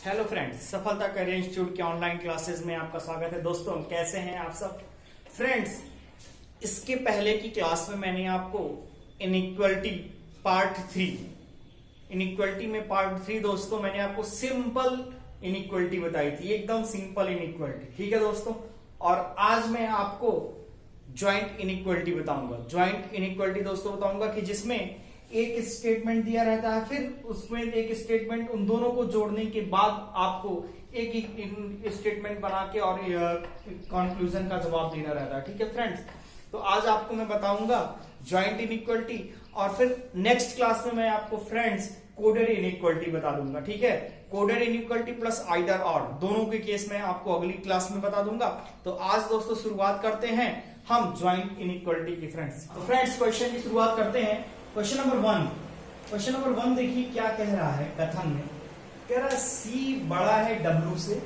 Hello friends, सफलता career institute के online classes में आपका स्वागत है। दोस्तों, कैसे हैं आप सब? फ्रेंड्स, इसके पहले की क्लास में मैंने आपको इनइक्वालिटी पार्ट 3 इनइक्वालिटी में पार्ट 3 दोस्तों मैंने आपको सिंपल इनइक्वालिटी बताई थी, एकदम सिंपल इनइक्वालिटी। ठीक है दोस्तों, और आज मैं आपको ज्वाइंट इनइक्वालिटी बताऊंगा। ज्वाइंट इनइक्वालिटी दोस्तों बताऊंगा कि जिसमें एक स्टेटमेंट दिया रहता है, फिर उसमें एक स्टेटमेंट, उन दोनों को जोड़ने के बाद आपको एक स्टेटमेंट बना के और कंक्लूजन का जवाब देना रहता है। ठीक है फ्रेंड्स, तो आज आपको मैं बताऊंगा ज्वाइंट इनइक्वालिटी, और फिर नेक्स्ट क्लास में मैं आपको फ्रेंड्स कोडेड इनइक्वालिटी बता दूंगा। ठीक है, कोडेड इनइक्वालिटी प्लस आइदर और दोनों के केस में आपको अगली क्लास में बता दूंगा। तो आज दोस्तों शुरुआत करते हैं हम ज्वाइंट इनइक्वालिटी की। फ्रेंड्स, तो फ्रेंड्स क्वेश्चन की शुरुआत करते हैं। क्वेश्चन नंबर 1 देखिए क्या कह रहा है कथन में। कह रहा है C बड़ा है W से,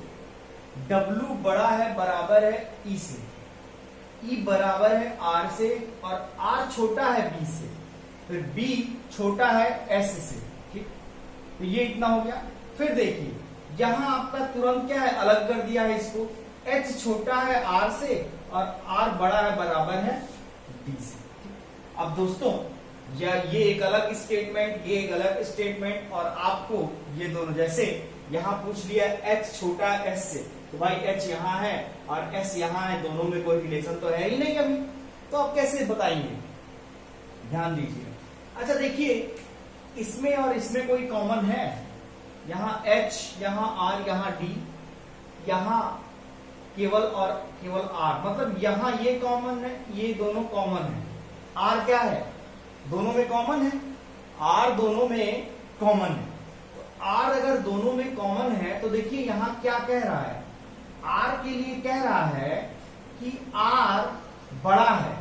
W बड़ा है बराबर है E से, E बराबर है R से, और R छोटा है B से, फिर B छोटा है S से। ठीक, तो ये इतना हो गया। फिर देखिए यहां आपका तुरंत क्या है, अलग कर दिया है इसको। H छोटा है R से और R बड़ा है बराबर है D से। अब दोस्तों या ये एक अलग स्टेटमेंट, ये एक अलग स्टेटमेंट, और आपको ये दोनों, जैसे यहां पूछ लिया H छोटा है S से, तो भाई H यहां है और S यहां है, दोनों में कोई रिलेशन तो है ही नहीं अभी, तो आप कैसे बताएंगे? ध्यान दीजिए। अच्छा देखिए, इसमें और इसमें कोई कॉमन है? यहां H, यहां R, यहां D, यहां केवल और केवल R, मतलब यहां ये कॉमन है, ये दोनों कॉमन है। R क्या है? दोनों में कॉमन है। R दोनों में कॉमन है। तो R अगर दोनों में कॉमन है तो देखिए यहां क्या कह रहा है, R के लिए कह रहा है कि R बड़ा है।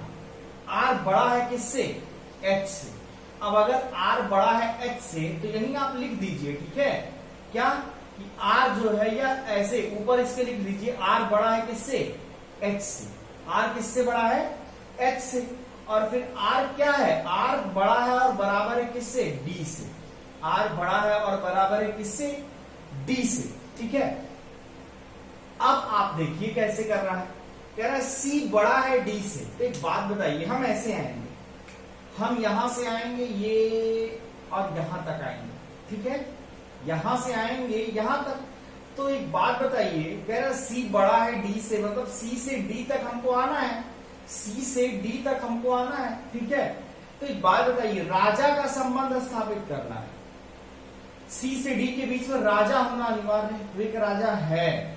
R बड़ा है किससे? H से। अब अगर R बड़ा है H से तो यही आप लिख दीजिए। ठीक है, क्या कि R जो है, या ऐसे ऊपर इसके लिख दीजिए R बड़ा है किससे? H से। R किससे बड़ा है? H से। और फिर R क्या है? R बड़ा है और बराबर है किससे? D से। R बड़ा है और बराबर है किससे? D से। ठीक है, अब आप देखिए कैसे कर रहा है। कह रहा है C बड़ा है D से। तो एक बात बताइए, हम ऐसे आएंगे, हम यहां से आएंगे ये और यहां तक आएंगे। ठीक है, यहां से आएंगे यहां तक। तो एक बात बताइए, कह रहा है C बड़ा है D से, मतलब C से D तक हमको आना है, C से D तक हमको आना है। ठीक है, तो एक बात बताइए, राजा का संबंध स्थापित करना है। C से D के बीच में राजा होना अनिवार्य है, तो एक राजा है।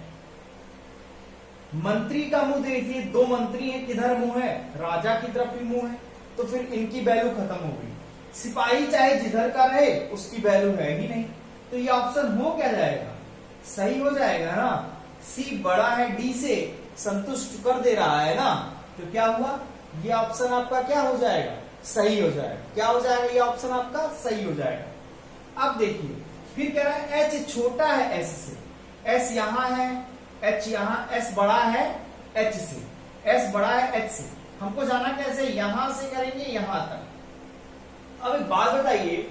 मंत्री का मुंह देखिए, दो मंत्री हैं, किधर मुंह है? राजा की तरफ ही मुंह है, तो फिर इनकी वैल्यू खत्म हो गई। सिपाही चाहे जिधर का रहे उसकी वैल्यू है ही नहीं, तो ये ऑप्शन हो क्या जाएगा? सही हो जाएगा ना। C बड़ा है D से संतुष्ट कर दे रहा है ना, तो क्या हुआ? ये ऑप्शन आपका क्या हो जाएगा? सही हो जाएगा। क्या हो जाएगा? ये ऑप्शन आपका सही हो जाएगा। अब देखिए फिर कह रहा है H छोटा है S से, S यहां है, H यहां, S बड़ा है H से, S बड़ा है H से। हमको जाना कैसे? यहां से करेंगे यहां तक। अब एक बात बताइए,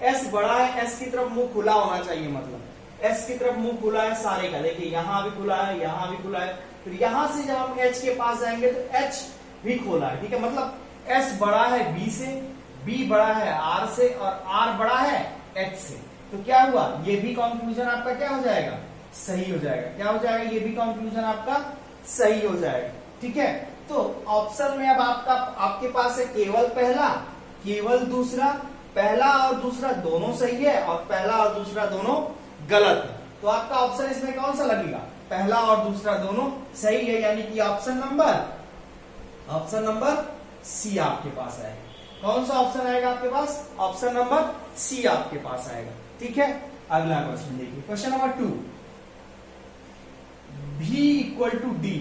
S बड़ा है, S की तरफ मुंह खुला होना चाहिए, मतलब S की तरफ मुंह खुला है सारे का। देखिए यहां भी खुला है, यहां भी खुला है, फिर यहां से जब हम H के पास जाएंगे तो H भी खोला है। ठीक है, मतलब S बड़ा है B से, B बड़ा है R से, और R बड़ा है H से। तो क्या हुआ? ये भी कंक्लूजन आपका क्या हो जाएगा? सही हो जाएगा। क्या हो जाएगा? ये भी कंक्लूजन आपका सही हो जाएगा। ठीक है, तो ऑप्शन में अब आपके पास है केवल पहला, केवल दूसरा। पहला और दूसरा दोनों सही है, और पहला और दूसरा दोनों गलत है। तो आपका ऑप्शन इसमें कौन सा लगेगा? पहला और दूसरा दोनों सही है, यानी कि ऑप्शन नंबर सी आपके पास आएगा। कौन सा ऑप्शन आएगा आपके पास? ऑप्शन नंबर सी आपके पास आएगा। ठीक है, अगला क्वेश्चन देखिए। Question number 2, V equal to D,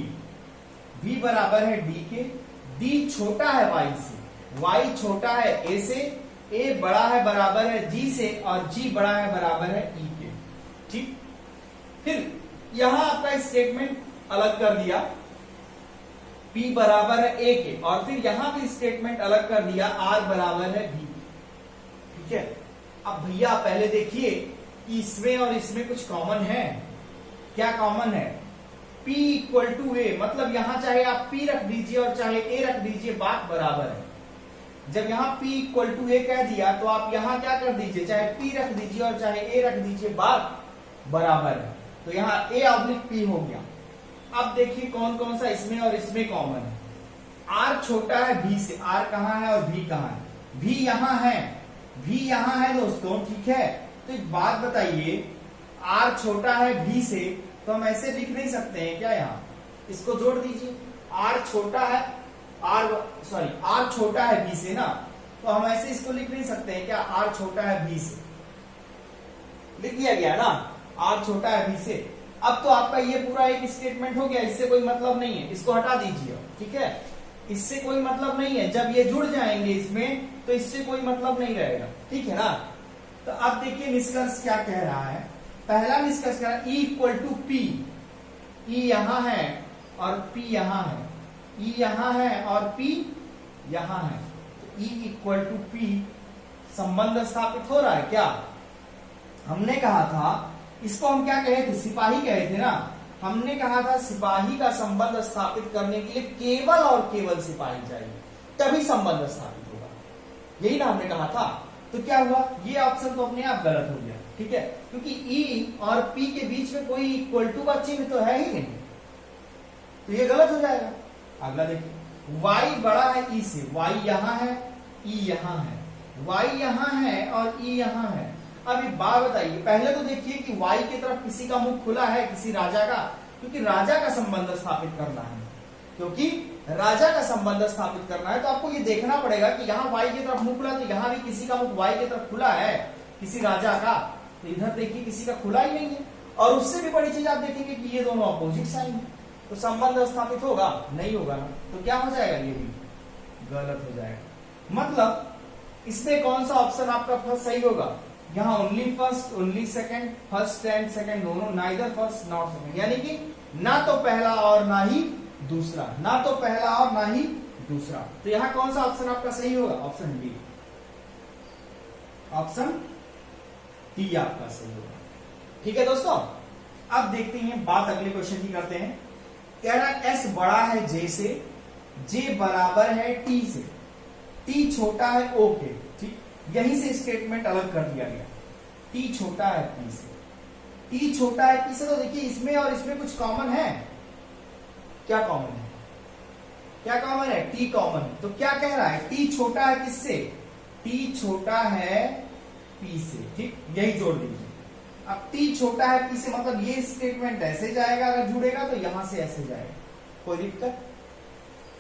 V बराबर है D के, D छोटा है Y से, Y छोटा है A से, A बड़ा है बराबर है G से, और G बड़ा है बराबर है E के। ठीक, फिर यहां आपका स्टेटमेंट अलग कर दिया, P बराबर है A के, और फिर यहां भी स्टेटमेंट अलग कर दिया, R बराबर है B। ठीक है, अब भैया पहले देखिए कि इसमें और इसमें कुछ कॉमन है। क्या कॉमन है? P इक्वल टू ए, मतलब यहां चाहे आप P रख दीजिए और चाहे A रख दीजिए, बात बराबर है। जब यहां P इक्वल टू ए कह दिया तो आप यहां क्या कर दीजिए, चाहे P रख दीजिए और चाहे A रख दीजिए, बात बराबर है। तो यहां A ऑब्लिक P हो गया। अब देखिए कौन कौन सा इसमें और इसमें कॉमन है। R छोटा है B से, R कहां है और B कहां है? V यहां है, V यहां है दोस्तों, ठीक है। तो एक बात बताइए, R छोटा है B से, तो हम ऐसे लिख नहीं सकते हैं क्या? यहां इसको जोड़ दीजिए, R छोटा है R छोटा है B से ना, तो हम ऐसे इसको लिख नहीं सकते हैं क्या? R छोटा है B से, लिख दिया गया ना, R छोटा है B से। अब तो आपका ये पूरा एक स्टेटमेंट हो गया, इससे कोई मतलब नहीं है, इसको हटा दीजिए, ठीक है। इससे कोई मतलब नहीं है, जब ये जुड़ जाएंगे इसमें तो इससे कोई मतलब नहीं रहेगा, ठीक है ना। तो अब देखिए निष्कर्ष क्या कह रहा है। पहला निष्कर्ष कह रहा है E equal to P, E यहां है और P यहां है, E यहां है और P यहां है, तो E इक्वल टू P संबंध स्थापित हो रहा है क्या? हमने कहा था, इसको हम क्या कहे थे? सिपाही कहे थे ना। हमने कहा था सिपाही का संबंध स्थापित करने के लिए केवल और केवल सिपाही चाहिए, तभी संबंध स्थापित होगा, यही ना हमने कहा था। तो क्या हुआ? ये ऑप्शन तो अपने आप गलत हो गया, ठीक है, क्योंकि E और P के बीच में कोई इक्वल टू का चिन्ह तो है ही नहीं, तो ये गलत हो जाएगा। अगला देखिए, Y बड़ा है E से, Y यहां है, E यहां है, Y यहां है और E यहां है। अब एक बात बताइए, पहले तो देखिए कि Y की तरफ किसी का मुख खुला है, किसी राजा का, क्योंकि राजा का संबंध स्थापित करना है, क्योंकि राजा का संबंध स्थापित करना है, तो आपको ये देखना पड़ेगा कि यहाँ Y की तरफ मुख खुला, तो यहाँ भी किसी का मुख Y की तरफ खुला है, किसी राजा का। तो इधर देखिए किसी का खुला ही नहीं है, और उससे भी बड़ी चीज आप देखेंगे कि ये दोनों अपोजिट साइन है, तो संबंध स्थापित होगा नहीं? होगा ना, तो क्या हो जाएगा? ये भी गलत हो जाएगा। मतलब इसमें कौन सा ऑप्शन आपका फर्स्ट सही होगा? यहाँ only first, only second, first and second दोनों, नाइदर फर्स्ट नॉट सेकंड, यानी कि ना तो पहला और ना ही दूसरा, ना तो पहला और ना ही दूसरा। तो यहाँ कौन सा ऑप्शन आपका सही होगा? ऑप्शन डी, ऑप्शन डी आपका सही होगा, ठीक है दोस्तों। अब देखते हैं, बात अगले क्वेश्चन की करते हैं। कह रहा है S बड़ा है J से, J बराबर है T से, T छोटा है O के, ठीक, यहीं से स्टेटमेंट अलग कर दिया गया। T छोटा है P से, T छोटा है P से, तो देखिए इसमें और इसमें कुछ कॉमन है। क्या कॉमन है? क्या कॉमन है? T कॉमन है। तो क्या कह रहा है? T छोटा है किससे? T छोटा है P से, ठीक, यही जोड़ दीजिए। अब T छोटा है P से, मतलब ये स्टेटमेंट ऐसे जाएगा, अगर जुड़ेगा तो यहां से ऐसे जाएगा, कोई दिक्कत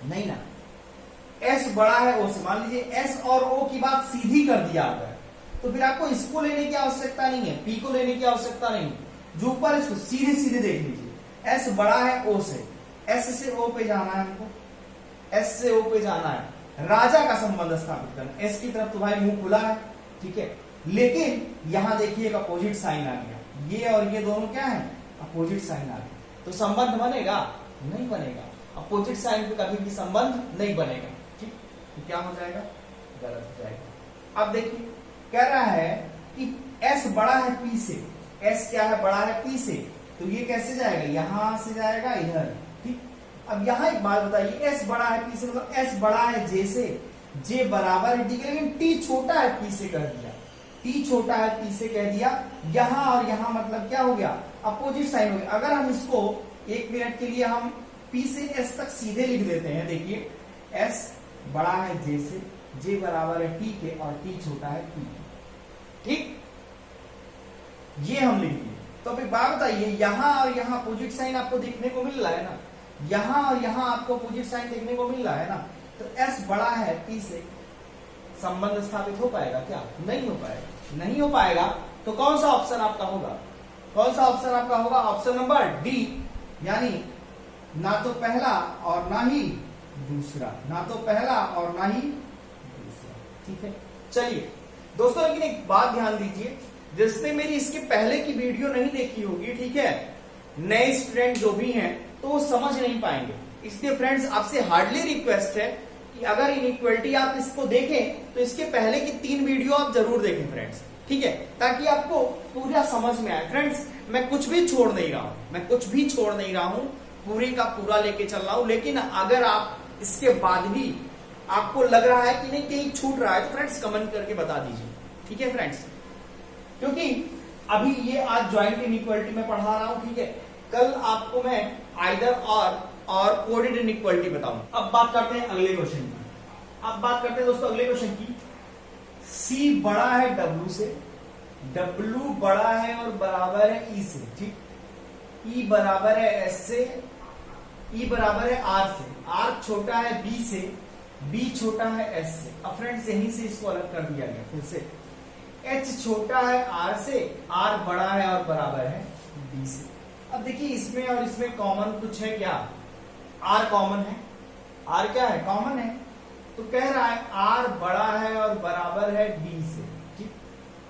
नहीं ना। S बड़ा है O से, मान लीजिए S और O की बात सीधी कर दिया अगर, तो फिर आपको इसको लेने की आवश्यकता नहीं है, P को लेने की आवश्यकता नहीं है, जो ऊपर इसको सीधे सीधे देख लीजिए। S बड़ा है O से, S से O पे जाना है हमको, S से O पे जाना है, राजा का संबंध स्थापित करना। S की तरफ तो भाई मुंह खुला है, ठीक है, लेकिन यहां देखिए एक अपोजिट साइन आ गया, ये और ये दोनों क्या है? अपोजिट साइन आ गया, तो संबंध बनेगा? नहीं बनेगा। अपोजिट साइन पे कभी भी संबंध नहीं बनेगा, ठीक, तो क्या हो जाएगा? गलत हो जाएगा। अब देखिए कह रहा है कि S बड़ा है P से, S क्या है? बड़ा है P से, तो ये कैसे जाएगा? यहां से जाएगा इधर, ठीक। अब यहां एक बात बताइए, S बड़ा है P से, मतलब S बड़ा है J से, J बराबर है T के, लेकिन T छोटा है P से कह दिया, T छोटा है P से कह दिया, यहां और यहां मतलब क्या हो गया? अपोजिट साइन हो गया। अगर हम इसको एक मिनट के लिए हम P से S तक सीधे लिख देते हैं, देखिए S बड़ा है J से, J बराबर है T के और T छोटा है P, ठीक, ये हम लिख दिए। तो अभी बात बताइए, यहां और यहां अपोजिट साइन आपको देखने को मिल रहा है ना, यहां और यहां आपको अपोजिट साइन देखने को मिल रहा है ना, तो S बड़ा है P से, संबंध स्थापित हो पाएगा क्या? नहीं हो पाएगा। नहीं हो पाएगा तो कौन सा ऑप्शन आपका होगा? कौन सा ऑप्शन आपका होगा? ऑप्शन नंबर डी, यानी ना तो पहला और ना ही दूसरा, ना तो पहला और ना ही दूसरा, ठीक है। चलिए दोस्तों, लेकिन एक बात ध्यान दीजिए, जिसने मेरी इसके पहले की वीडियो नहीं देखी होगी, ठीक है, नए स्टूडेंट जो भी हैं तो वो समझ नहीं पाएंगे। इसलिए फ्रेंड्स आपसे हार्डली रिक्वेस्ट है कि अगर इनइक्वालिटी आप इसको देखें तो इसके पहले की 3 वीडियो आप जरूर देखें फ्रेंड्स, ठीक है, ताकि आपको पूरा समझ में आए। फ्रेंड्स मैं कुछ भी छोड़ नहीं रहा हूं, मैं कुछ भी छोड़ नहीं रहा हूं, पूरे का पूरा लेके चल रहा हूं। लेकिन अगर आप इसके बाद भी आपको लग रहा है कि नहीं कहीं छूट रहा है तो फ्रेंड्स कमेंट करके बता दीजिए, ठीक है फ्रेंड्स। क्योंकि अभी ये आज ज्वाइंट इनइक्वालिटी में पढ़ा रहा हूं, ठीक है, कल आपको मैं आइदर और कोडेड इनइक्वालिटी बताऊंगा। अब बात करते हैं अगले क्वेश्चन की। अब बात करते हैं दोस्तों अगले क्वेश्चन की। C बड़ा है W से, W बड़ा है और बराबर है E से, ठीक, E बराबर है S से, E बराबर है R से, R छोटा है B से, B छोटा है S से। अब फ्रेंड्स यहीं से इसको अलग कर दिया गया फिर से। H छोटा है R से, R बड़ा है और बराबर है B से। अब देखिए इसमें और इसमें कॉमन कुछ है क्या? R कॉमन है, R क्या है? कॉमन है। तो कह रहा है R बड़ा है और बराबर है B से, ठीक,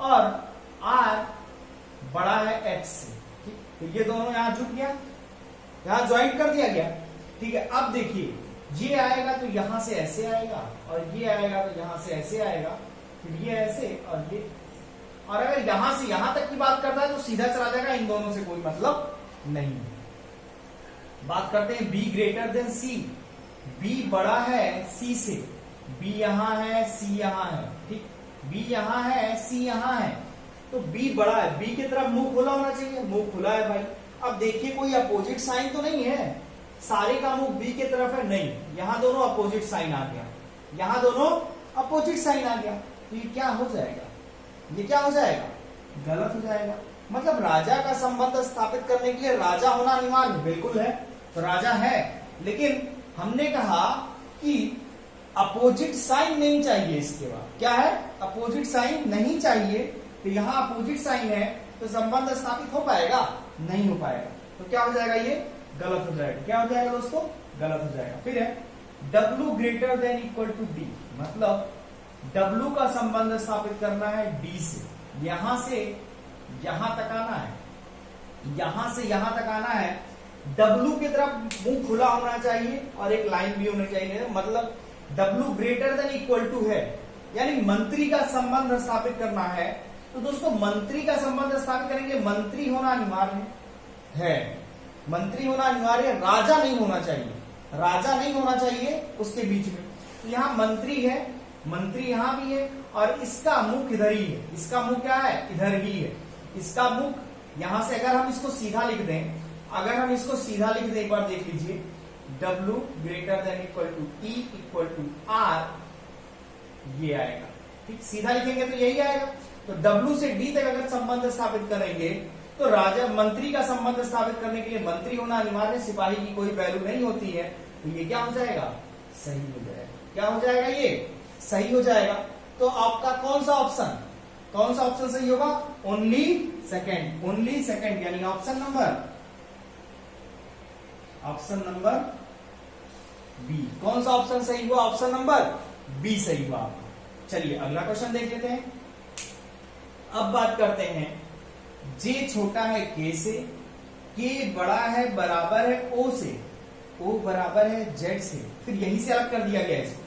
और R बड़ा है H से, ठीक। तो ये दोनों यहां जुट गया, यहां ज्वाइंट कर दिया गया, ठीक है। अब देखिए ये आएगा तो यहां से ऐसे आएगा, और ये आएगा तो यहां से ऐसे आएगा, फिर ये ऐसे और ये। और अगर यहां से यहां तक की बात करता है तो सीधा चला जाएगा, इन दोनों से कोई मतलब नहीं। बात करते हैं B greater than C। B बड़ा है C से, B यहां है, C यहां है, ठीक, B यहां है, C यहां है, तो B बड़ा है, B की तरफ मुंह खुला होना चाहिए, मुंह खुला है भाई। अब देखिए कोई अपोजिट साइन तो नहीं है, सारे का मुंह B की तरफ है, नहीं, यहां दोनों अपोजिट साइन आ गया, यहां दोनों अपोजिट साइन आ गया, तो ये क्या हो जाएगा? ये क्या हो जाएगा? गलत हो जाएगा। मतलब राजा का संबंध स्थापित करने के लिए राजा होना अनिवार्य बिल्कुल है, तो राजा है, लेकिन हमने कहा कि अपोजिट साइन नहीं चाहिए इसके बाद। क्या है? अपोजिट साइन नहीं चाहिए, तो यहां अपोजिट साइन है तो संबंध स्थापित हो पाएगा? नहीं हो पाएगा। तो क्या हो जाएगा? ये गलत हो जाएगा। क्या हो जाएगा दोस्तों? गलत हो जाएगा। फिर है W greater than equal to D, मतलब W का संबंध स्थापित करना है D से, यहां से यहां तक आना है, यहां से यहां तक आना है, W की तरफ मुंह खुला होना चाहिए और एक लाइन भी होनी चाहिए, मतलब W greater than equal to है, यानी मंत्री का संबंध स्थापित करना है। तो दोस्तों मंत्री का संबंध स्थापित करेंगे, मंत्री होना अनिवार्य है, मंत्री होना अनिवार्य, राजा नहीं होना चाहिए, राजा नहीं होना चाहिए उसके बीच में। तो यहां मंत्री है, मंत्री यहां भी है, और इसका मुख इधर ही है, इसका मुख क्या है? इधर ही है, इसका मुख यहां से अगर हम इसको सीधा लिख दें, अगर हम इसको सीधा लिख दें, एक बार देख लीजिए, W greater than equal to E equal to R, ये आएगा, ठीक, सीधा लिखेंगे तो यही आएगा। तो W से D तक अगर संबंध स्थापित करेंगे तो राजा मंत्री का संबंध स्थापित करने के लिए मंत्री होना अनिवार्य, सिपाही की कोई वैल्यू नहीं होती है, तो ये क्या हो जाएगा? सही हो जाएगा। क्या हो जाएगा? ये सही हो जाएगा। तो आपका कौन सा ऑप्शन, कौन सा ऑप्शन सही होगा? ओनली सेकंड, ओनली सेकंड, यानी ऑप्शन नंबर बी। कौन सा ऑप्शन सही हुआ? ऑप्शन नंबर बी सही हुआ आपका। चलिए अगला क्वेश्चन देख लेते हैं। अब बात करते हैं, J छोटा है K से, K बड़ा है बराबर है O से, O बराबर है Z से, फिर यहीं से अलग कर दिया गया इसको।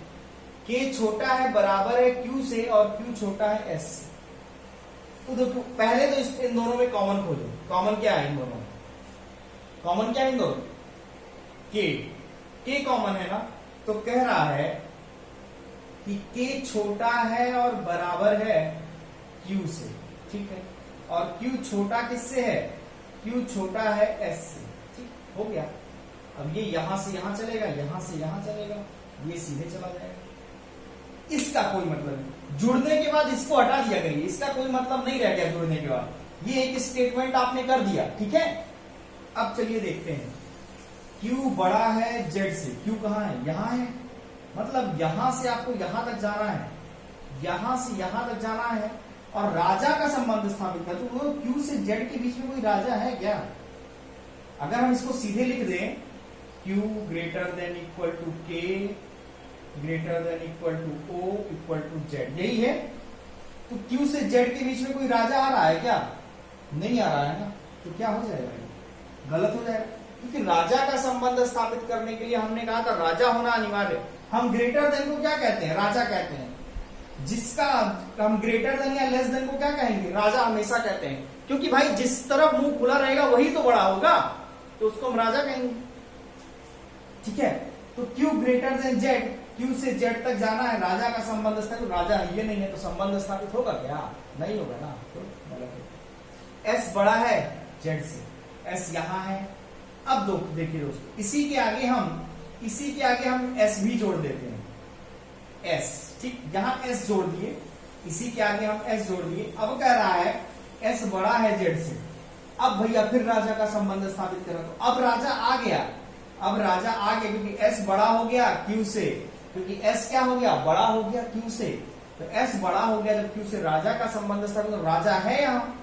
K छोटा है बराबर है Q से और Q छोटा है S से। तो देखो पहले तो इन दोनों में कॉमन खोजो, कॉमन क्या है इन दोनों में? कॉमन क्या है इन दोनों? K कॉमन है ना, तो कह रहा है कि K छोटा है और बराबर है Q से, ठीक है, और Q छोटा किससे है? Q छोटा है S से, ठीक हो गया। अब ये यहां से यहां चलेगा, यहां से यहां चलेगा, ये सीधे चला जाएगा, इसका कोई मतलब नहीं। जुड़ने के बाद इसको हटा दिया करिए, इसका कोई मतलब नहीं रह गया जुड़ने के बाद। ये एक स्टेटमेंट आपने कर दिया, ठीक है। अब चलिए देखते हैं, Q बड़ा है Z से, Q कहां है? यहां है, मतलब यहां से आपको यहां तक जाना है, यहां से यहां तक जाना है, और राजा का संबंध स्थापित कर। तो वो Q से Z के बीच में कोई राजा है क्या? अगर हम इसको सीधे लिख दें, Q greater than equal to K greater than equal to O equal to Z, यही है। तो Q से Z के बीच में कोई राजा आ रहा है क्या? नहीं आ रहा है ना, तो क्या हो जाएगा? गलत हो जाएगा, क्योंकि राजा का संबंध स्थापित करने के लिए हमने कहा था राजा होना अनिवार्य। हम ग्रेटर देन को क्या कहते हैं? राजा कहते हैं। जिसका हम ग्रेटर देन या लेस देन को क्या कहेंगे, राजा हमेशा कहते हैं, क्योंकि भाई जिस तरफ मुंह खुला रहेगा वही तो बड़ा होगा, तो उसको हम राजा कहेंगे। ठीक है, तो Q greater then Z, Q से Z तक जाना है, राजा का संबंध स्थापित, राजा ये नहीं है तो संबंध स्थापित होगा क्या, नहीं होगा ना, तो गलत है। S बड़ा है Z से, S यहां है। अब देखिए दोस्तों, इसी के आगे हम S भी जोड़ देते हैं, S, ठीक, यहां S जोड़ दिए, इसी के आगे हम S जोड़ दिए। अब कह रहा है S बड़ा है Z से, अब भैया फिर राजा का संबंध स्थापित करा, तो अब राजा आ गया, क्योंकि S बड़ा हो गया Q से, क्योंकि S क्या हो गया, बड़ा हो गया Q से, तो S बड़ा हो गया जब Q से, राजा का संबंध स्थापित, तो राजा है यहाँ,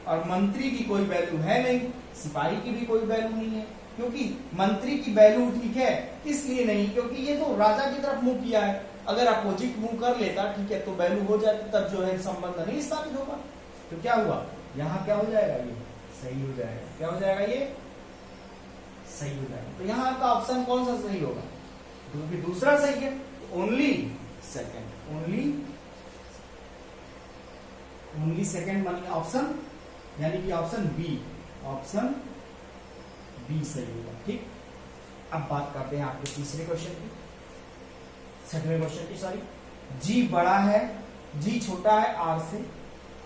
और मंत्री की कोई वैल्यू है नहीं, सिपाही की भी कोई वैल्यू नहीं है, क्योंकि मंत्री की वैल्यू ठीक है, इसलिए नहीं क्योंकि ये तो राजा की तरफ मुंह किया है, अगर अपोजिट मुंह कर लेता, ठीक है, तो वैल्यू हो जाती, तब जो है संबंध नहीं स्थापित होगा। तो क्या हुआ, यहाँ क्या हो जाएगा, ये सही हो जाएगा, क्या हो जाएगा, ये सही हो जाएगा। तो यहाँ आपका ऑप्शन कौन सा सही होगा, क्योंकि दूसरा सही है, ओनली सेकंड, ओनली सेकंड मानी ऑप्शन, यानी कि ऑप्शन बी सही होगा। ठीक, अब बात करते हैं आपके तीसरे क्वेश्चन की, छठवें क्वेश्चन की, सॉरी। G बड़ा है, G छोटा है R से,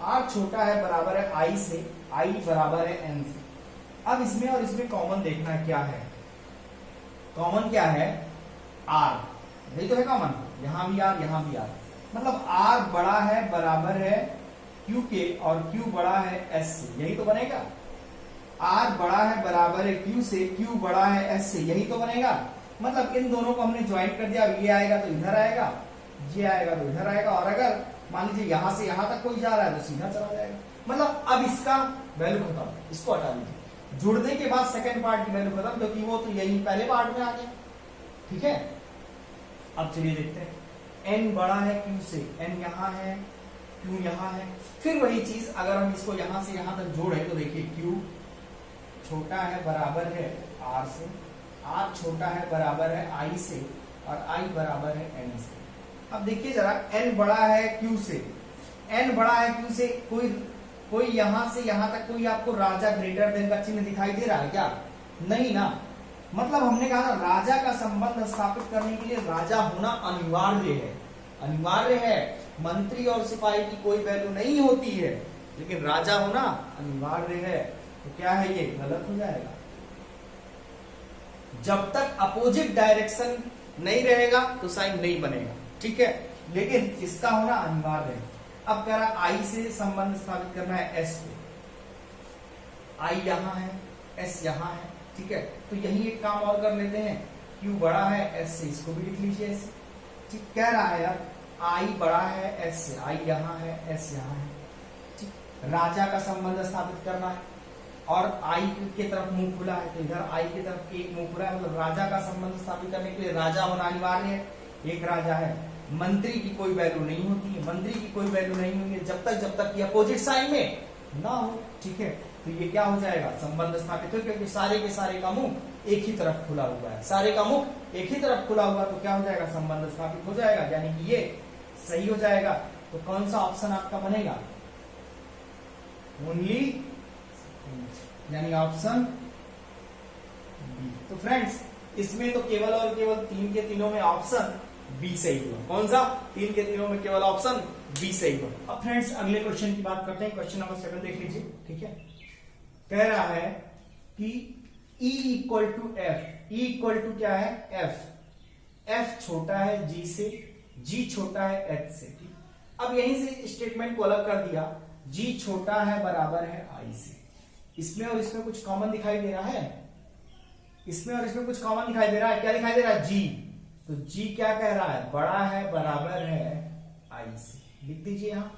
R छोटा है बराबर है I से, I बराबर है N से। अब इसमें और इसमें कॉमन देखना है, क्या है कॉमन, क्या है, R, यही तो है कॉमन, यहां भी R, यहां भी R, मतलब R बड़ा है बराबर है Q के, और Q बड़ा है S से, यही तो बनेगा। R बड़ा है बराबर है Q से, Q बड़ा है S से, यही तो बनेगा। मतलब इन दोनों को हमने ज्वाइन कर दिया, ये आएगा तो इधर आएगा, ये आएगा तो इधर आएगा, और अगर मान लीजिए यहां से यहां तक कोई जा रहा है तो सीधा चला जाएगा। मतलब अब इसका वैल्यू खत्म, इसको हटा दीजिए, जुड़ने के बाद सेकंड पार्ट की वैल्यू खत्म, क्योंकि वो तो यही पहले पार्ट में आ गया। ठीक है, अब चलिए देखते हैं, N बड़ा है Q से, N यहां है, Q यहां है, फिर वही चीज अगर हम इसको यहां से यहां तक जोड़े तो देखिए Q छोटा है बराबर है R से, R छोटा है बराबर है I से, और I बराबर है N से। अब देखिए जरा, N बड़ा है Q से, N बड़ा है Q से, कोई यहां से यहां तक कोई आपको राजा ग्रेटर देन का चिन्ह दिखाई दे रहा है क्या, नहीं ना, मतलब हमने कहा ना राजा का संबंध स्थापित करने के लिए राजा होना अनिवार्य है, मंत्री और सिपाही की कोई वैल्यू नहीं होती है, लेकिन राजा होना अनिवार्य है। तो क्या है, ये गलत हो जाएगा, जब तक अपोजिट डायरेक्शन नहीं रहेगा तो साइन नहीं बनेगा। ठीक है, लेकिन इसका होना अनिवार्य है। अब कह रहा I से संबंध स्थापित करना है S को, I यहां है, S यहां है, ठीक है, तो यही एक काम और कर लेते हैं, Q बड़ा है S से, इसको भी लिख लीजिए ऐसे। ठीक, कह रहा है यार I बड़ा है S से, I यहां है, S यहां है, ठीक, राजा का संबंध स्थापित करना है, और I की तरफ मुंह खुला है, तो इधर I की तरफ एक मुंह खुला है, मतलब राजा का संबंध स्थापित करने के लिए राजा होना अनिवार्य है, एक राजा है। मंत्री की कोई वैल्यू नहीं होती है, मंत्री की कोई वैल्यू नहीं होगी जब तक ये अपोजिट साइन में ना हो। ठीक है, तो ये क्या हो जाएगा, संबंध स्थापित हो, क्योंकि सारे के सारे का मुंह एक ही तरफ खुला हुआ है, सारे का मुंह एक ही तरफ खुला हुआ, तो क्या हो जाएगा, संबंध स्थापित हो जाएगा, यानी कि ये सही हो जाएगा। तो कौन सा ऑप्शन आपका बनेगा, ओनली, यानी ऑप्शन बी। तो फ्रेंड्स, इसमें तो केवल और केवल तीन के तीनों में ऑप्शन बी सही हुआ। कौन सा, तीन के तीनों में केवल ऑप्शन बी सही हुआ। अब फ्रेंड्स अगले क्वेश्चन की बात करते हैं, क्वेश्चन नंबर 7 देख लीजिए। ठीक है, कह रहा है कि E equal to F, E equal to क्या है, F, F छोटा है G से, G छोटा है H से। ठीक, अब यहीं से स्टेटमेंट को अलग कर दिया, G छोटा है बराबर है I से, इसमें और इसमें कुछ कॉमन दिखाई दे रहा है, इसमें और इसमें कुछ कॉमन दिखाई दे रहा है, क्या दिखाई दे रहा है, G, तो G क्या कह रहा है, बड़ा है बराबर है I से, लिख दीजिए यहां।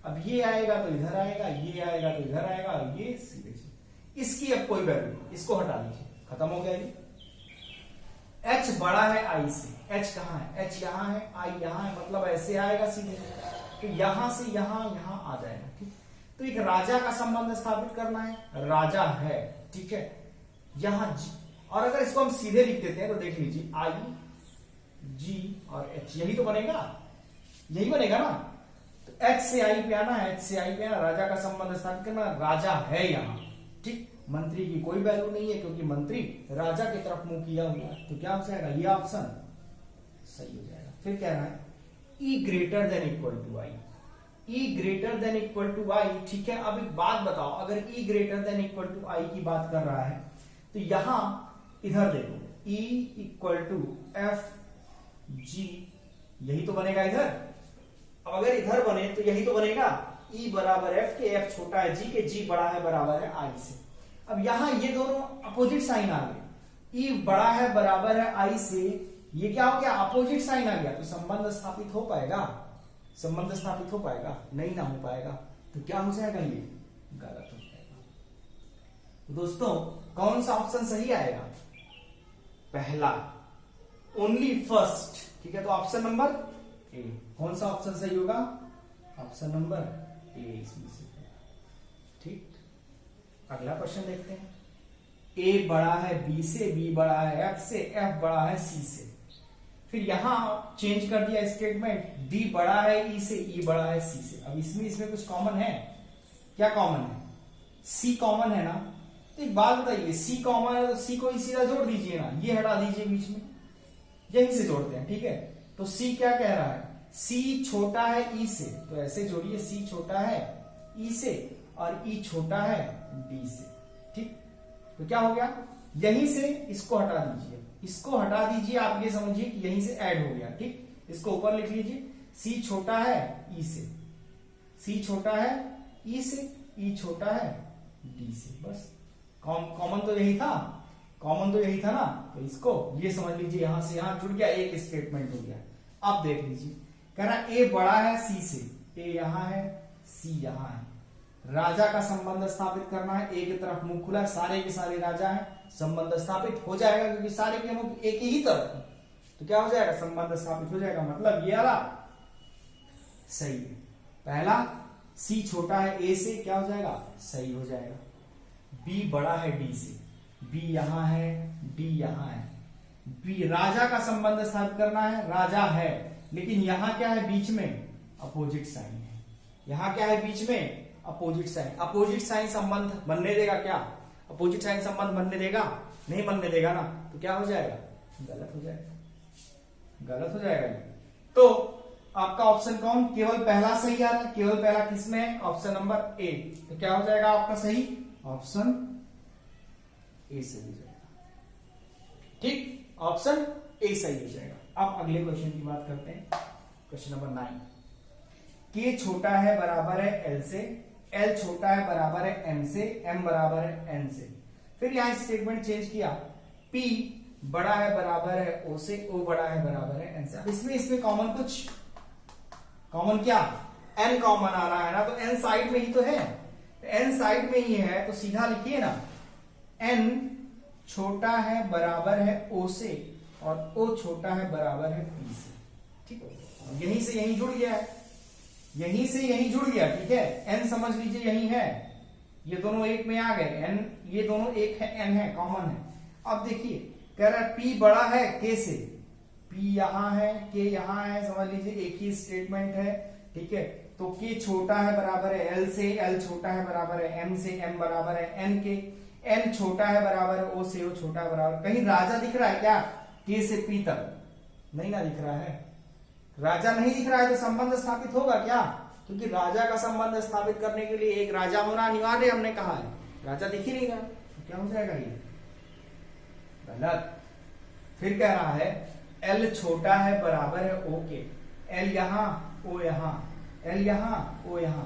अब ये आएगा तो इधर आएगा, ये आएगा तो इधर आएगा, ये सीधे, इसकी अब कोई वैल्यू, इसको हटा दीजिए, खत्म हो गया ये। H बड़ा है I से, H कहां है, H यहां है, I यहां है, मतलब ऐसे आएगा सीधे, तो यहां से यहां यहां आ जाएगा। ठीक, तो एक राजा का संबंध स्थापित करना है, राजा है, ठीक है, यहां G, और अगर इसको हम सीधे लिख देते हैं तो देख लीजिए I, G और H, यही तो बनेगा, यही बनेगा ना। एच से आई पे आना, एच से आई पे आना, राजा का संबंध स्थापित करना, राजा है यहाँ, ठीक। मंत्री की कोई वैल्यू नहीं है क्योंकि मंत्री राजा की तरफ मुंह किया हुआ है, तो क्या हो जाएगा, ये ऑप्शन सही हो जाएगा। फिर कह रहा है E greater than equal to I, E greater than equal to I, ठीक है। अब एक बात बताओ, अगर E greater than equal to I की बात कर रहा है तो यहां इधर देखो E equal to F G, यही तो बनेगा इधर। अब अगर इधर बने तो यही तो बनेगा, E बराबर एफ के, एफ छोटा है जी के, जी बड़ा है बराबर है आई से। अब यहां ये दोनों अपोजिट साइन आ गए, E बड़ा है बराबर है आई से, ये क्या हो गया, अपोजिट साइन आ गया, तो संबंध स्थापित हो पाएगा, संबंध स्थापित हो पाएगा, नहीं ना हो पाएगा, तो क्या हो जाएगा, ये गलत हो जाएगा। तो दोस्तों कौन सा ऑप्शन सही आएगा, पहला, ओनली फर्स्ट, ठीक है। तो ऑप्शन नंबर ए, कौन सा ऑप्शन सही होगा, ऑप्शन नंबर ए इसमें से, ठीक। अगला क्वेश्चन देखते हैं, ए बड़ा है बी से, बी बड़ा है एफ से, एफ बड़ा है सी से। फिर यहां चेंज कर दिया स्टेटमेंट, डी बड़ा है ई से, ई बड़ा है सी से। अब इसमें कुछ कॉमन है, क्या कॉमन है, सी कॉमन है ना। तो एक बात बताइए, सी कॉमन है तो सी को सीधा जोड़ दीजिए ना, ये हटा दीजिए बीच में, यहीं से जोड़ते हैं, ठीक है। तो सी क्या कह रहा है, सी छोटा है ई से, तो ऐसे जोड़िए, सी छोटा है ई से और ई छोटा है डी से, ठीक। तो क्या हो गया, यहीं से इसको हटा दीजिए, इसको हटा दीजिए, आप ये समझिए कि यहीं से ऐड हो गया, ठीक। इसको ऊपर लिख लीजिए, सी छोटा है ई से, सी छोटा है ई से, ई छोटा है डी से, बस कॉमन तो यही था, कॉमन तो यही था ना। तो इसको ये समझ लीजिए, यहां से यहां जुड़ गया, एक स्टेटमेंट हो गया। अब देख लीजिए, कह रहा ए बड़ा है सी से, ए यहां है सी यहां है, राजा का संबंध स्थापित करना है, ए की तरफ मुंह खुला है, सारे के सारे राजा है, संबंध स्थापित हो जाएगा क्योंकि सारे के मुंह एक ही तरफ है, तो क्या हो जाएगा, संबंध स्थापित हो जाएगा। मतलब ये वाला सही है, पहला सी छोटा है ए से, क्या हो जाएगा, सही हो जाएगा। बी बड़ा है डी से, बी यहां है डी यहां है, बी राजा का संबंध स्थापित करना है, राजा है, लेकिन यहां क्या है बीच में, अपोजिट साइन है, यहां क्या है बीच में, अपोजिट साइन। अपोजिट साइन संबंध बनने देगा क्या, अपोजिट साइन संबंध बनने देगा, नहीं बनने देगा ना, तो क्या हो जाएगा, गलत हो जाएगा, गलत हो जाएगा। तो आपका ऑप्शन कौन, केवल पहला सही आ रहा है, केवल पहला किसमें है, ऑप्शन नंबर ए। तो क्या हो जाएगा आपका सही, ऑप्शन ए सही हो जाएगा, ठीक, ऑप्शन ए सही हो जाएगा। अब अगले क्वेश्चन की बात करते हैं, क्वेश्चन नंबर 9, के छोटा है बराबर है एल से, एल छोटा है बराबर है एम से, एम बराबर है एन से। फिर यहां स्टेटमेंट चेंज किया, पी बड़ा है बराबर है ओ से, ओ बड़ा है बराबर है एन से। अब इसमें कॉमन कुछ, कॉमन क्या, एन कॉमन आ रहा है ना, तो एन साइड में ही तो है, एन साइड में ही है, तो सीधा लिखिए ना, एन छोटा है बराबर है ओ से और ओ छोटा है बराबर है पी से, ठीक है। यहीं से यहीं जुड़ गया है, यहीं से यहीं जुड़ गया, ठीक है। एन समझ लीजिए यहीं है, ये दोनों एक में आ गए, एन ये दोनों एक है, एन है, कॉमन है। अब देखिए कह रहा है पी बड़ा है के से, पी यहां है के यहां है, समझ लीजिए एक ही स्टेटमेंट है, ठीक है। तो के छोटा है बराबर है एल से, एल छोटा है बराबर है एम से, एम बराबर है एन के, एन छोटा है बराबर है ओ से, ओ छोटा है बराबर, कहीं राजा दिख रहा है क्या, के से पी तक नहीं ना दिख रहा है, राजा नहीं दिख रहा है, तो संबंध स्थापित होगा क्या, क्योंकि राजा का संबंध स्थापित करने के लिए एक राजा होना अनिवार्य, हमने कहा है, राजा दिख ही नहीं रहा, तो क्या हो जाएगा ये गलत। फिर कह रहा है एल छोटा है बराबर है ओ के, एल यहां ओ यहां, एल यहां ओ यहां,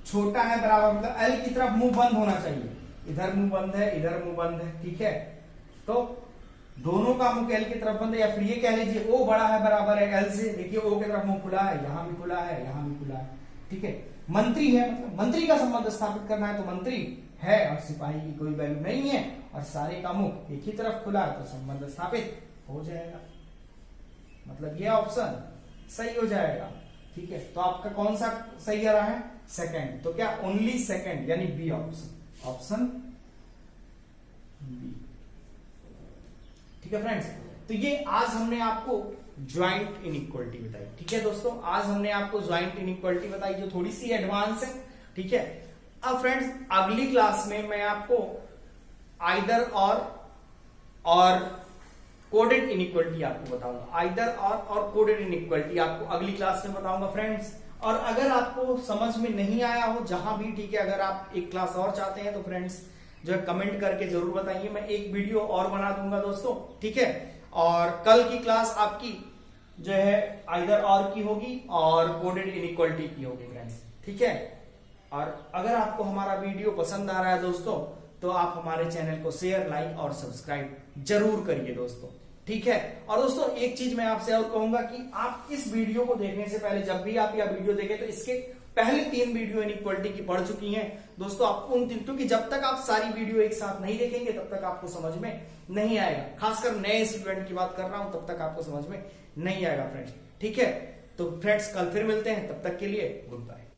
छोटा है बराबर मतलब एल की तरफ मुंह बंद होना चाहिए, इधर मुंह बंद है इधर मुंह बंद है, ठीक है। तो दोनों का मुंह एल की तरफ बंद है, या फिर ये कह लीजिए ओ बड़ा है बराबर है एल से, देखिए ओ की तरफ मुंह खुला है, यहां भी खुला है यहां भी खुला है, ठीक है। मंत्री है मतलब मंत्री का संबंध स्थापित करना है, तो मंत्री है और सिपाही की कोई वैल्यू नहीं है और सारे का मुंह एक ही तरफ खुला है, तो संबंध स्थापित हो जाएगा, मतलब ये ऑप्शन सही हो जाएगा, ठीक है। तो आपका कौन सा सही आ रहा है, सेकंड, तो क्या ओनली सेकंड यानी बी ऑप्शन, ऑप्शन बी, ठीक है फ्रेंड्स। तो ये आज हमने आपको ज्वाइंट इनइक्वालिटी बताई। ठीक है दोस्तों, आज हमने आपको ज्वाइंट इनइक्वालिटी बताई जो थोड़ी सी एडवांस है। ठीक है, अब फ्रेंड्स अगली क्लास में मैं आपको आइदर और कोडेड इनइक्वालिटी आपको बताऊंगा। आइदर और कोडेड इनइक्वालिटी आपको अगली क्लास में बताऊंगा फ्रेंड्स। और अगर आपको समझ में नहीं आया हो जहां भी, ठीक है, अगर आप एक क्लास और चाहते हैं तो फ्रेंड्स जो है कमेंट करके जरूर बताइए, मैं एक वीडियो और बना दूंगा दोस्तों। ठीक है, और कल की क्लास आपकी जो है आइदर और की होगी और कोडेड इनइक्वालिटी की होगी फ्रेंड्स। ठीक है, और अगर आपको हमारा वीडियो पसंद आ रहा है दोस्तों तो आप हमारे चैनल को शेयर, लाइक और सब्सक्राइब जरूर करिए दोस्तों। ठीक है, और दोस्तों एक चीज मैं आपसे और कहूंगा कि आप इस वीडियो को देखने से पहले, जब भी आप यह वीडियो देखें तो इसके पहले 3 वीडियो इनइक्वालिटी की पढ़ चुकी हैं दोस्तों। आपको उन 3, क्योंकि जब तक आप सारी वीडियो एक साथ नहीं देखेंगे तब तक आपको समझ में नहीं आएगा। खासकर नए स्टूडेंट की बात कर रहा हूं, तब तक आपको समझ में नहीं आएगा फ्रेंड्स। ठीक है, तो फ्रेंड्स कल फिर मिलते हैं, तब तक के लिए गुड बाय।